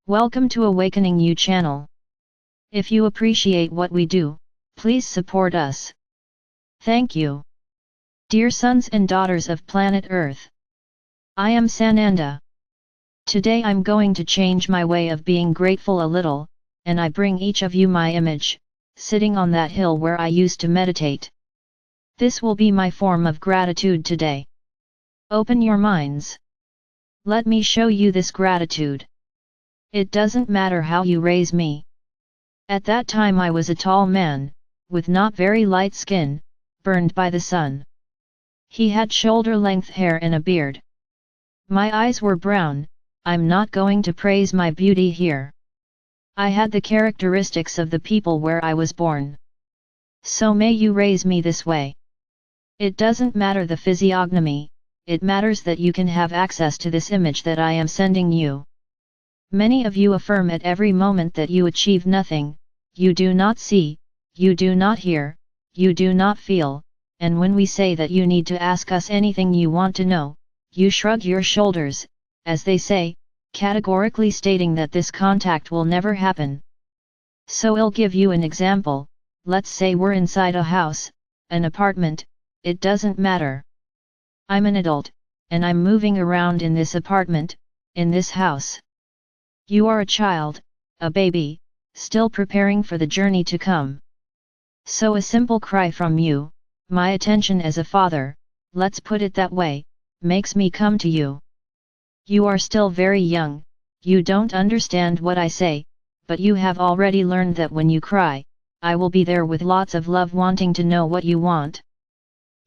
Welcome to Awakening You channel. If you appreciate what we do, please support us. Thank you. Dear sons and daughters of planet Earth, I am Sananda. Today I'm going to change my way of being grateful a little, and I bring each of you my image, sitting on that hill where I used to meditate. This will be my form of gratitude today. Open your minds. Let me show you this gratitude. It doesn't matter how you raise me. At that time I was a tall man, with not very light skin, burned by the sun. He had shoulder-length hair and a beard. My eyes were brown. I'm not going to praise my beauty here. I had the characteristics of the people where I was born. So may you raise me this way. It doesn't matter the physiognomy, it matters that you can have access to this image that I am sending you. Many of you affirm at every moment that you achieve nothing, you do not see, you do not hear, you do not feel, and when we say that you need to ask us anything you want to know, you shrug your shoulders, as they say, categorically stating that this contact will never happen. So I'll give you an example. Let's say we're inside a house, an apartment, it doesn't matter. I'm an adult, and I'm moving around in this apartment, in this house. You are a child, a baby, still preparing for the journey to come. So a simple cry from you, my attention as a father, let's put it that way, makes me come to you. You are still very young, you don't understand what I say, but you have already learned that when you cry, I will be there with lots of love wanting to know what you want.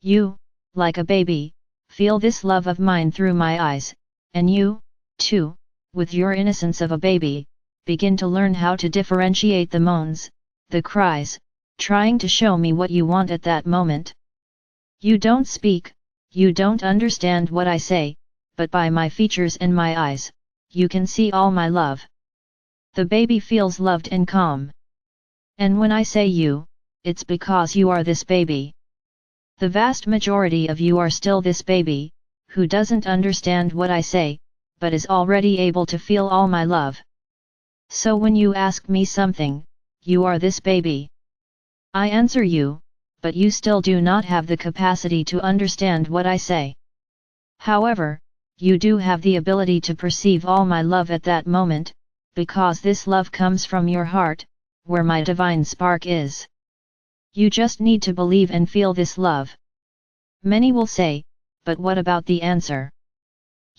You, like a baby, feel this love of mine through my eyes, and you, too, with your innocence of a baby, begin to learn how to differentiate the moans, the cries, trying to show me what you want at that moment. You don't speak, you don't understand what I say, but by my features and my eyes, you can see all my love. The baby feels loved and calm. And when I say you, it's because you are this baby. The vast majority of you are still this baby, who doesn't understand what I say, but is already able to feel all my love. So when you ask me something, you are this baby. I answer you, but you still do not have the capacity to understand what I say. However, you do have the ability to perceive all my love at that moment, because this love comes from your heart, where my divine spark is. You just need to believe and feel this love. Many will say, but what about the answer?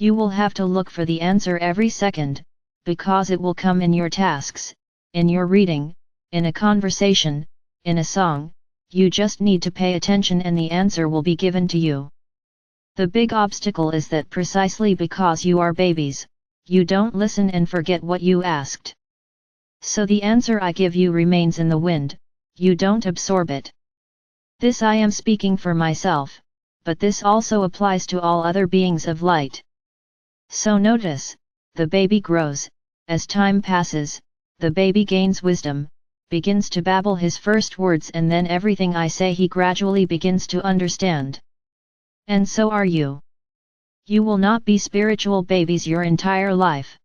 You will have to look for the answer every second, because it will come in your tasks, in your reading, in a conversation, in a song. You just need to pay attention and the answer will be given to you. The big obstacle is that precisely because you are babies, you don't listen and forget what you asked. So the answer I give you remains in the wind, you don't absorb it. This I am speaking for myself, but this also applies to all other beings of light. So notice, the baby grows, as time passes, the baby gains wisdom, begins to babble his first words, and then everything I say he gradually begins to understand. And so are you. You will not be spiritual babies your entire life.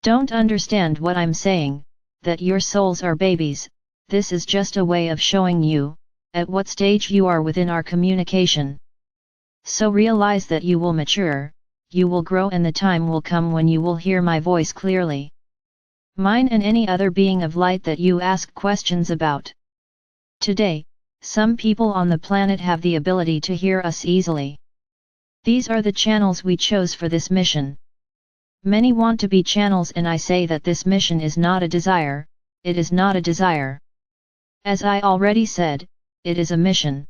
Don't understand what I'm saying, that your souls are babies. This is just a way of showing you, at what stage you are within our communication. So realize that you will mature, you will grow, and the time will come when you will hear my voice clearly. Mine and any other being of light that you ask questions about. Today, some people on the planet have the ability to hear us easily. These are the channels we chose for this mission. Many want to be channels, and I say that this mission is not a desire, it is not a desire. As I already said, it is a mission.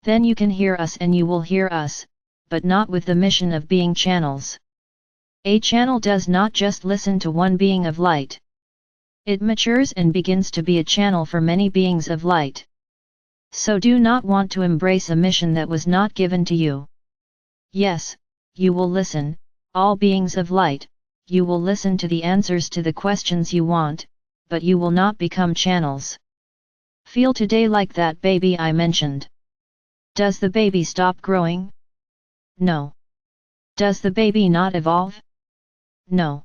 Then you can hear us and you will hear us, but not with the mission of being channels. A channel does not just listen to one being of light. It matures and begins to be a channel for many beings of light. So do not want to embrace a mission that was not given to you. Yes, you will listen, all beings of light, you will listen to the answers to the questions you want, but you will not become channels. Feel today like that baby I mentioned. Does the baby stop growing? No. Does the baby not evolve? No.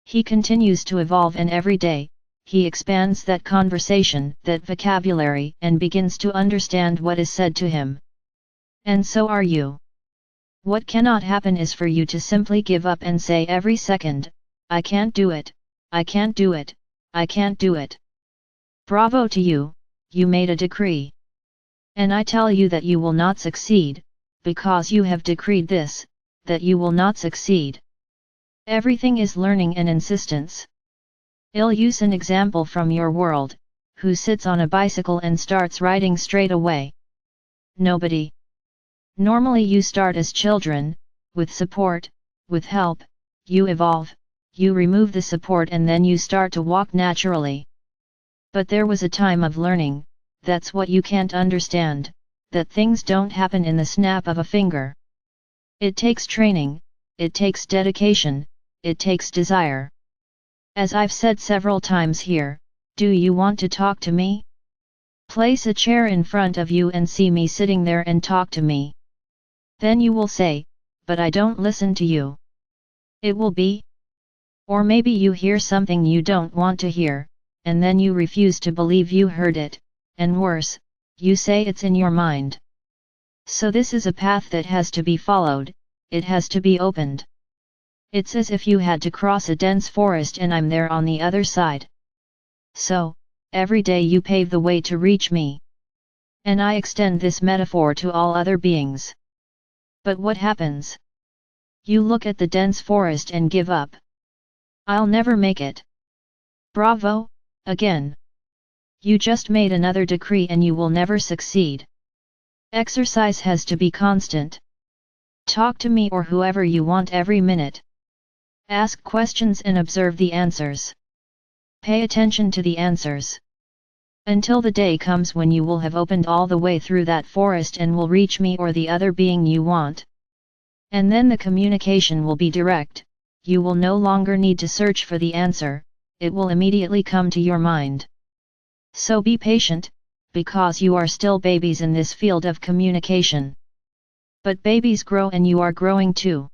He continues to evolve, and every day, he expands that conversation, that vocabulary, and begins to understand what is said to him. And so are you. What cannot happen is for you to simply give up and say every second, I can't do it, I can't do it, I can't do it. Bravo to you, you made a decree. And I tell you that you will not succeed, because you have decreed this, that you will not succeed. Everything is learning and insistence. I'll use an example from your world, who sits on a bicycle and starts riding straight away. Nobody. Normally you start as children, with support, with help, you evolve, you remove the support, and then you start to walk naturally. But there was a time of learning, that's what you can't understand, that things don't happen in the snap of a finger. It takes training, it takes dedication, it takes desire. As I've said several times here, do you want to talk to me? Place a chair in front of you and see me sitting there and talk to me. Then you will say, but I don't listen to you. It will be. Or maybe you hear something you don't want to hear, and then you refuse to believe you heard it, and worse, you say it's in your mind. So this is a path that has to be followed, it has to be opened. It's as if you had to cross a dense forest and I'm there on the other side. So, every day you pave the way to reach me. And I extend this metaphor to all other beings. But what happens? You look at the dense forest and give up. I'll never make it. Bravo, again. You just made another decree and you will never succeed. Exercise has to be constant. Talk to me or whoever you want every minute. Ask questions and observe the answers. Pay attention to the answers. Until the day comes when you will have opened all the way through that forest and will reach me or the other being you want. And then the communication will be direct, you will no longer need to search for the answer, it will immediately come to your mind. So be patient, because you are still babies in this field of communication. But babies grow and you are growing too.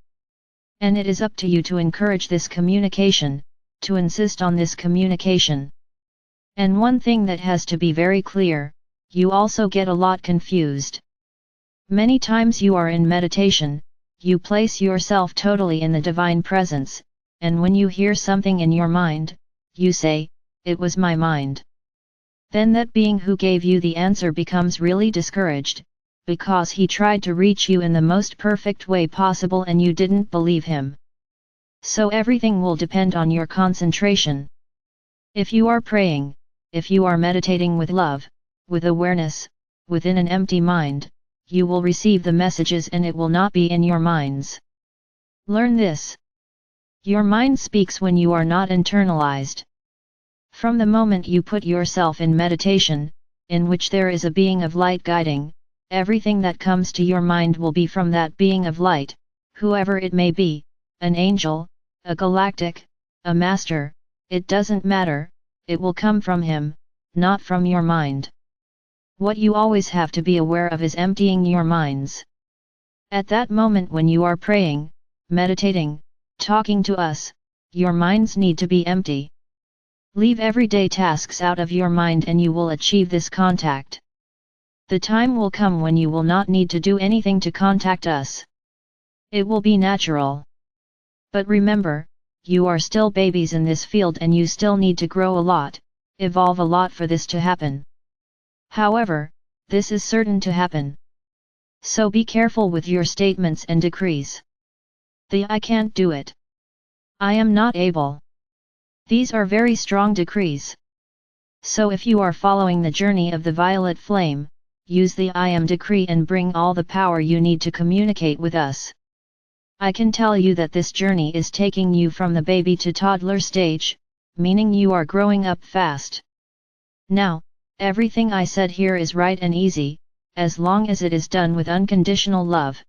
And it is up to you to encourage this communication, to insist on this communication. And one thing that has to be very clear, you also get a lot confused. Many times you are in meditation, you place yourself totally in the divine presence, and when you hear something in your mind, you say, it was my mind. Then that being who gave you the answer becomes really discouraged, because he tried to reach you in the most perfect way possible and you didn't believe him. So everything will depend on your concentration. If you are praying, if you are meditating with love, with awareness, within an empty mind, you will receive the messages and it will not be in your minds. Learn this. Your mind speaks when you are not internalized. From the moment you put yourself in meditation, in which there is a being of light guiding, everything that comes to your mind will be from that being of light, whoever it may be, an angel, a galactic, a master, it doesn't matter, it will come from him, not from your mind. What you always have to be aware of is emptying your minds. At that moment when you are praying, meditating, talking to us, your minds need to be empty. Leave everyday tasks out of your mind and you will achieve this contact. The time will come when you will not need to do anything to contact us. It will be natural. But remember, you are still babies in this field and you still need to grow a lot, evolve a lot for this to happen. However, this is certain to happen. So be careful with your statements and decrees. The I can't do it. I am not able. These are very strong decrees. So if you are following the journey of the violet flame, use the I am decree and bring all the power you need to communicate with us. I can tell you that this journey is taking you from the baby to toddler stage, meaning you are growing up fast. Now, everything I said here is right and easy, as long as it is done with unconditional love.